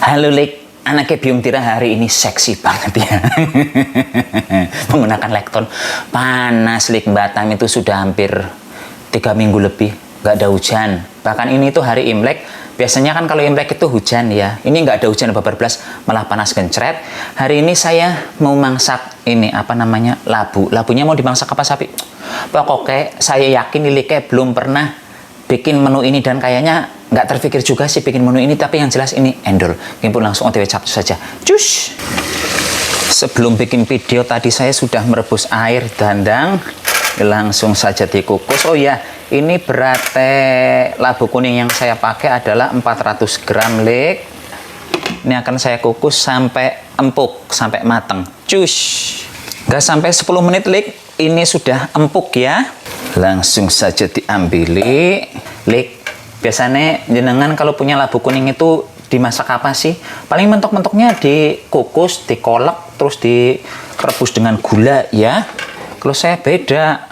Halo Lik, anaknya Biung Tira hari ini seksi banget ya. Menggunakan Lekton. Panas Lik, Batam itu sudah hampir 3 minggu lebih nggak ada hujan. Bahkan ini tuh hari Imlek. Biasanya kan kalau Imlek itu hujan ya. Ini nggak ada hujan belas, malah panas gencret. Hari ini saya mau masak ini apa namanya, labu. Labunya mau dimasak apa sapi? Pokoknya saya yakin Liknya belum pernah bikin menu ini dan kayaknya nggak terpikir juga sih bikin menu ini, tapi yang jelas ini endol. Pun langsung OTW capcus saja. Cus. Sebelum bikin video tadi saya sudah merebus air dandang, langsung saja dikukus. Oh ya, ini berat labu kuning yang saya pakai adalah 400 gram Lik. Ini akan saya kukus sampai empuk, sampai mateng. Cus. Nggak sampai 10 menit Lik, ini sudah empuk ya. Langsung saja diambil Lik. Biasanya jenengan kalau punya labu kuning itu dimasak apa sih? Paling mentok-mentoknya dikukus, dikolak, terus direbus dengan gula ya. Kalau saya beda.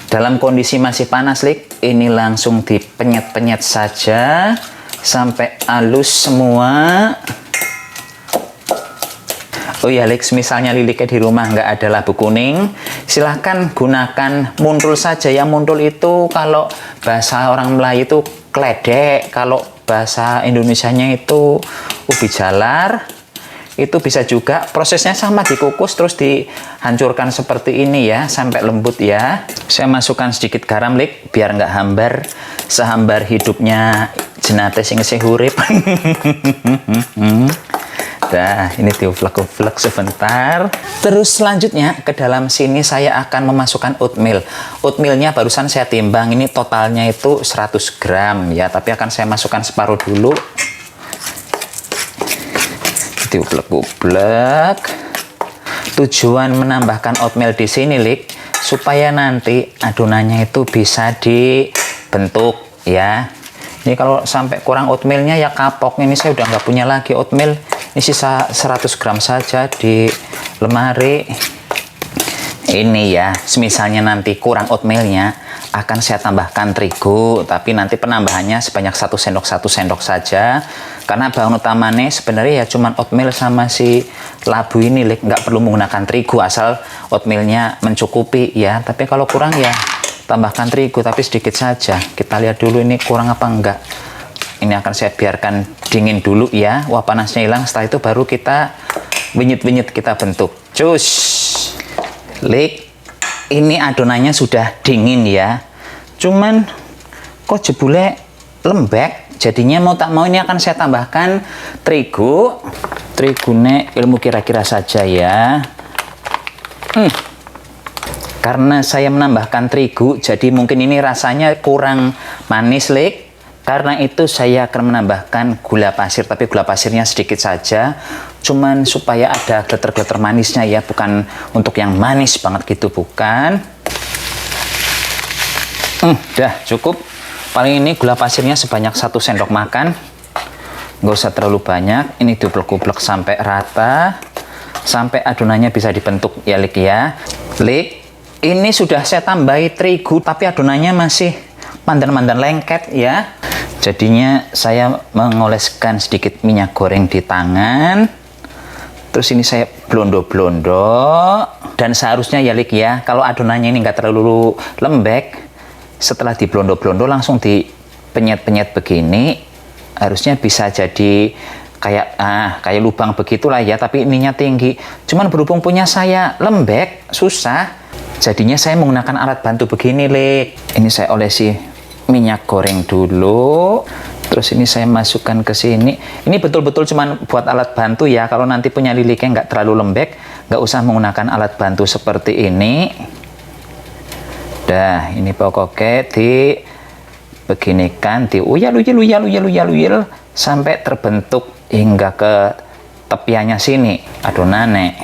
Dalam kondisi masih panas Lik, ini langsung dipenyet-penyet saja sampai halus semua. Oh ya Lik, misalnya Liliknya di rumah nggak ada labu kuning, silahkan gunakan muntul saja ya. Muntul itu kalau bahasa orang Melayu itu kledek, kalau bahasa Indonesianya itu ubi jalar. Itu bisa juga, prosesnya sama, dikukus terus dihancurkan seperti ini ya, sampai lembut ya. Saya masukkan sedikit garam Lik, biar nggak hambar, sehambar hidupnya jenate sing isih urip. Nah, ini diuplek-uplek sebentar. Terus selanjutnya ke dalam sini saya akan memasukkan oatmeal. Oatmealnya barusan saya timbang, ini totalnya itu 100 gram ya, tapi akan saya masukkan separuh dulu. Diuplek-uplek. Tujuan menambahkan oatmeal di sini Lik, supaya nanti adonannya itu bisa dibentuk ya. Ini kalau sampai kurang oatmealnya ya kapok. Ini saya udah nggak punya lagi oatmeal. Ini sisa 100 gram saja di lemari. Ini ya, misalnya nanti kurang oatmealnya, akan saya tambahkan terigu. Tapi nanti penambahannya sebanyak 1 sendok saja. Karena bahan utamanya sebenarnya ya cuman oatmeal sama si labu ini Lik. Nggak perlu menggunakan terigu, asal oatmealnya mencukupi ya. Tapi kalau kurang ya tambahkan terigu, tapi sedikit saja. Kita lihat dulu ini kurang apa enggak. Ini akan saya biarkan dingin dulu ya. Wah, panasnya hilang. Setelah itu baru kita winyit-winyit, kita bentuk. Cus. Lik, ini adonannya sudah dingin ya. Cuman kok jebule lembek. Jadinya mau tak mau ini akan saya tambahkan terigu. Terigune ilmu kira-kira saja ya. Karena saya menambahkan terigu, jadi mungkin ini rasanya kurang manis Lik. Karena itu saya akan menambahkan gula pasir, tapi gula pasirnya sedikit saja. Cuman supaya ada glitter-glitter manisnya ya, bukan untuk yang manis banget gitu, bukan. Dah cukup. Paling ini gula pasirnya sebanyak 1 sendok makan. Nggak usah terlalu banyak. Ini diuplek-uplek sampai rata. Sampai adonannya bisa dibentuk ya Lik ya. Lik, ini sudah saya tambahi terigu, tapi adonannya masih mandan-mandan lengket ya. Jadinya saya mengoleskan sedikit minyak goreng di tangan. Terus ini saya blondo-blondo. Dan seharusnya ya Lik ya, kalau adonannya ini nggak terlalu lembek, setelah di blondo-blondo langsung dipenyet-penyet begini, harusnya bisa jadi kayak lubang begitulah ya, tapi ininya tinggi. Cuman berhubung punya saya lembek, susah. Jadinya saya menggunakan alat bantu begini Lik. Ini saya olesi minyak goreng dulu. Terus ini saya masukkan ke sini. Ini betul-betul cuman buat alat bantu ya. Kalau nanti punya liliknya nggak terlalu lembek, nggak usah menggunakan alat bantu seperti ini. Dah, ini pokoknya beginikan, diuyal sampai terbentuk hingga ke tepiannya sini adonannya.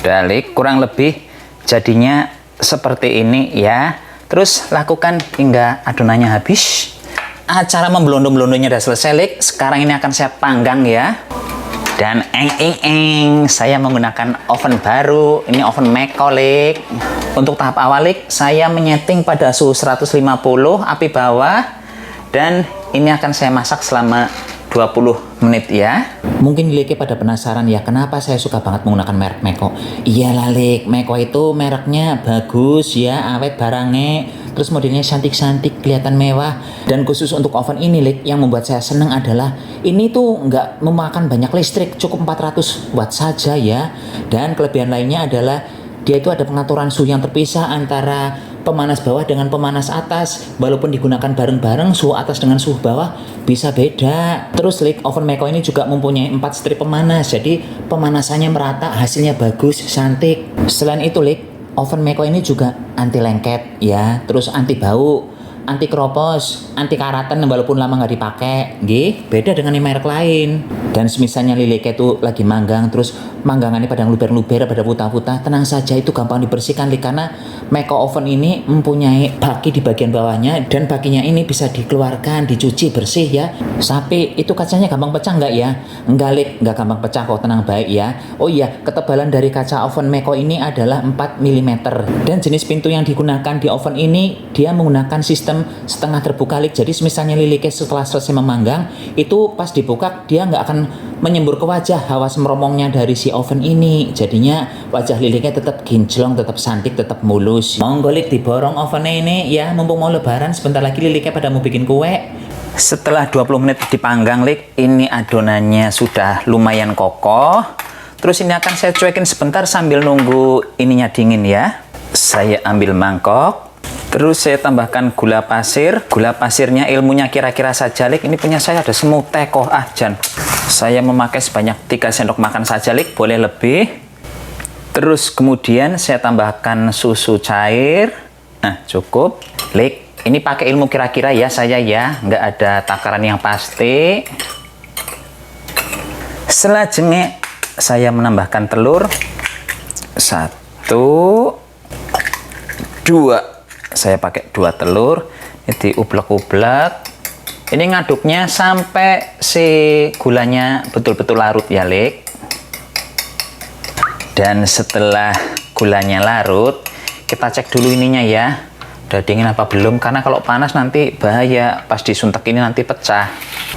Dalik kurang lebih jadinya seperti ini ya. Terus lakukan hingga adonannya habis. Acara memblondo-blondonya udah selesai Lik. Sekarang ini akan saya panggang ya. Dan saya menggunakan oven baru. Ini oven Meko Lik. Untuk tahap awal Lik, saya menyeting pada suhu 150 api bawah. Dan ini akan saya masak selama 20 menit ya. Mungkin Leke pada penasaran ya kenapa saya suka banget menggunakan merek Meko. Iya lah Lek, Meko itu mereknya bagus ya, awet barangnya, terus modelnya cantik-cantik, kelihatan mewah. Dan khusus untuk oven ini Lek, yang membuat saya seneng adalah ini tuh nggak memakan banyak listrik, cukup 400 watt saja ya. Dan kelebihan lainnya adalah dia itu ada pengaturan suhu yang terpisah antara pemanas bawah dengan pemanas atas. Walaupun digunakan bareng-bareng, suhu atas dengan suhu bawah bisa beda. Terus Lek, oven Meko ini juga mempunyai 4 strip pemanas, jadi pemanasannya merata, hasilnya bagus, cantik. Selain itu Lek, oven Meko ini juga anti lengket ya, terus anti bau, anti keropos, anti karatan walaupun lama nggak dipakai. Nggih, beda dengan merek lain. Dan semisalnya Leke itu lagi manggang, terus manggangannya pada luber-luber, pada putah-putah, tenang saja, itu gampang dibersihkan Lek, karena Meko oven ini mempunyai baki di bagian bawahnya, dan bakinya ini bisa dikeluarkan, dicuci bersih ya. Sapi itu kacanya gampang pecah nggak ya? Enggak Lek, nggak gampang pecah kok, tenang baik ya. Oh iya, ketebalan dari kaca oven Meko ini adalah 4 mm. Dan jenis pintu yang digunakan di oven ini, dia menggunakan sistem setengah terbuka Lek. Jadi misalnya Leke setelah selesai memanggang, itu pas dibuka dia nggak akan menyembur ke wajah hawa semromongnya dari si oven ini. Jadinya wajah Leke tetap kinclong, tetap cantik, tetap mulus. Monggo Lek diborong ovennya ini ya, mumpung mau lebaran, sebentar lagi Leke pada mau bikin kue. Setelah 20 menit dipanggang Lek, ini adonannya sudah lumayan kokoh. Terus ini akan saya cuekin sebentar sambil nunggu ininya dingin ya. Saya ambil mangkok, terus saya tambahkan gula pasir. Gula pasirnya ilmunya kira-kira saja Lek. Ini punya saya ada semut teko Jan. Saya memakai sebanyak 3 sendok makan saja Lek, boleh lebih. Terus kemudian saya tambahkan susu cair. Nah cukup Lek. Ini pakai ilmu kira-kira ya saya ya, nggak ada takaran yang pasti. Selanjutnya saya menambahkan telur. 1, 2. Saya pakai 2 telur. Ini diublek-ublek. Ini ngaduknya sampai si gulanya betul-betul larut ya Lek. Dan setelah gulanya larut, kita cek dulu ininya ya, udah dingin apa belum, karena kalau panas nanti bahaya, pas disuntek ini nanti pecah.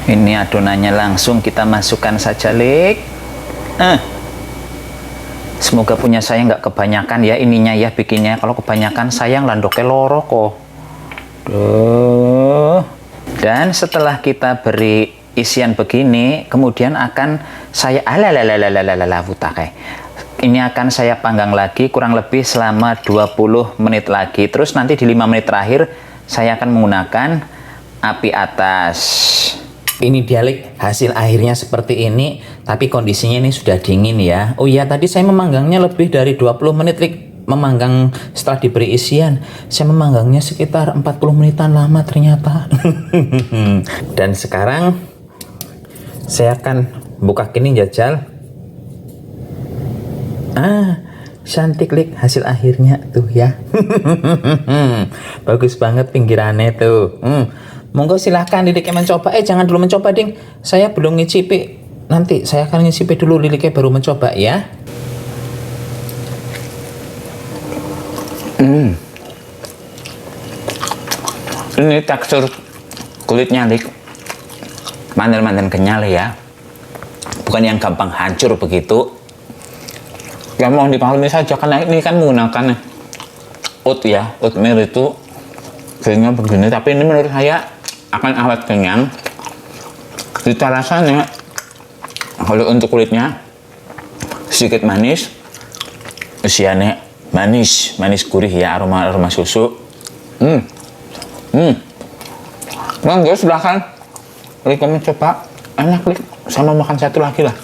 Ini adonannya langsung kita masukkan saja Lek. Semoga punya saya nggak kebanyakan ya ininya ya bikinnya, kalau kebanyakan sayang landoknya loro kok. Dan setelah kita beri isian begini, kemudian akan saya ini akan saya panggang lagi kurang lebih selama 20 menit lagi. Terus nanti di 5 menit terakhir saya akan menggunakan api atas. Ini dia Lek, hasil akhirnya seperti ini, tapi kondisinya ini sudah dingin ya. Oh iya, tadi saya memanggangnya lebih dari 20 menit Lek. Memanggang setelah diberi isian, saya memanggangnya sekitar 40 menitan lama ternyata. Dan sekarang saya akan buka kini jajal. Cantik Lek hasil akhirnya tuh ya. Bagus banget pinggirannya tuh. Monggo silahkan Leke mencoba. Jangan dulu mencoba ding, saya belum ngicipi. Nanti saya akan ngicipi dulu, Leke baru mencoba ya. Ini tekstur kulitnya Lek, mandan-mandan kenyal ya, bukan yang gampang hancur begitu. Ya mau dimaklumi saja karena ini kan menggunakan oat ya, oatmeal itu keringnya begini, tapi ini menurut saya akan awet kenyang. Cita rasanya kalau untuk kulitnya sedikit manis, isiannya manis gurih ya, aroma susu. Monggo silahkan Leke mencoba, enak Lek, sama makan satu lagi lah.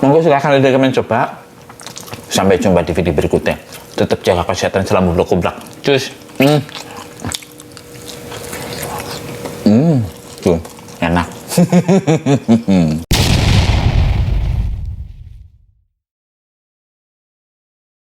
Monggo silahkan Leke mencoba. Sampai jumpa di video berikutnya. Tetap jaga kesehatan, salam kublak. Cus. Tuh enak.